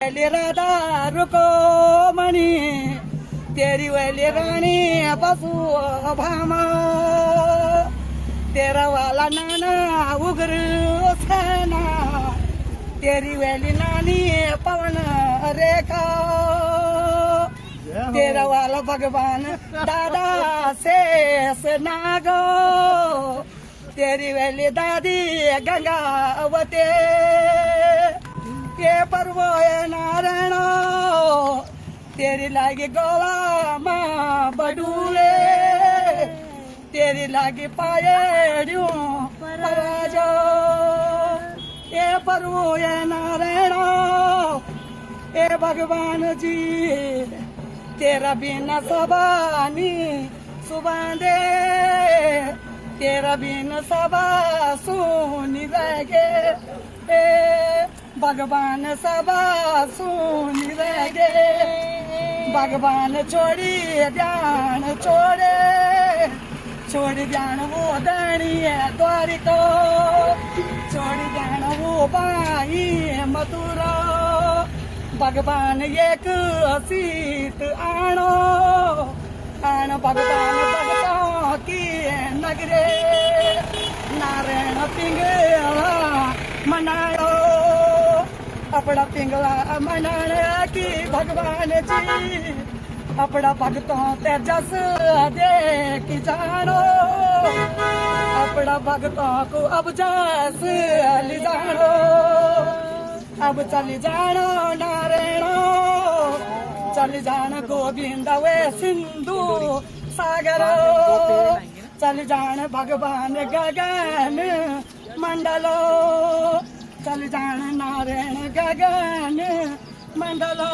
valley Radha रुको मणि तेरी valley रानी बसू भामा तेरा वाला नाना उग्र सेना तेरी वैली नानी पवन रेखा तेरा वाला भगवान दादा शेष नागो तेरी वैली दादी गंगावते के पर्व नारायण तेरी लागी गोवा माँ बडूले तेरी लागी पायड्यू पराजो ये पर्व नारायण ए भगवान जी तेरा बिना सबानी सुबांदे तेरा बिन सबा सुनी रगे भगवान सबा सुनी रगे भगवान छोड़ी ध्यान छोड़ी ध्यान वो दणी द्वारी को छोड़ी ध्यान वो बाई मथुरा भगवान एक सीत आणो आण भगवान भगता की नगरे नारायण पिंगला मनाओ अपना पिंगला मनाने की भगवान जी अपना भगतों तेजस देख जानो अपना भगतों को अब जस ले जानो अब चली जानो नारायणो चली जान गोविंद वे सिंधु सागरो चल जान भगवान गगन मंडलो चल जान नारायण गगन मंडलो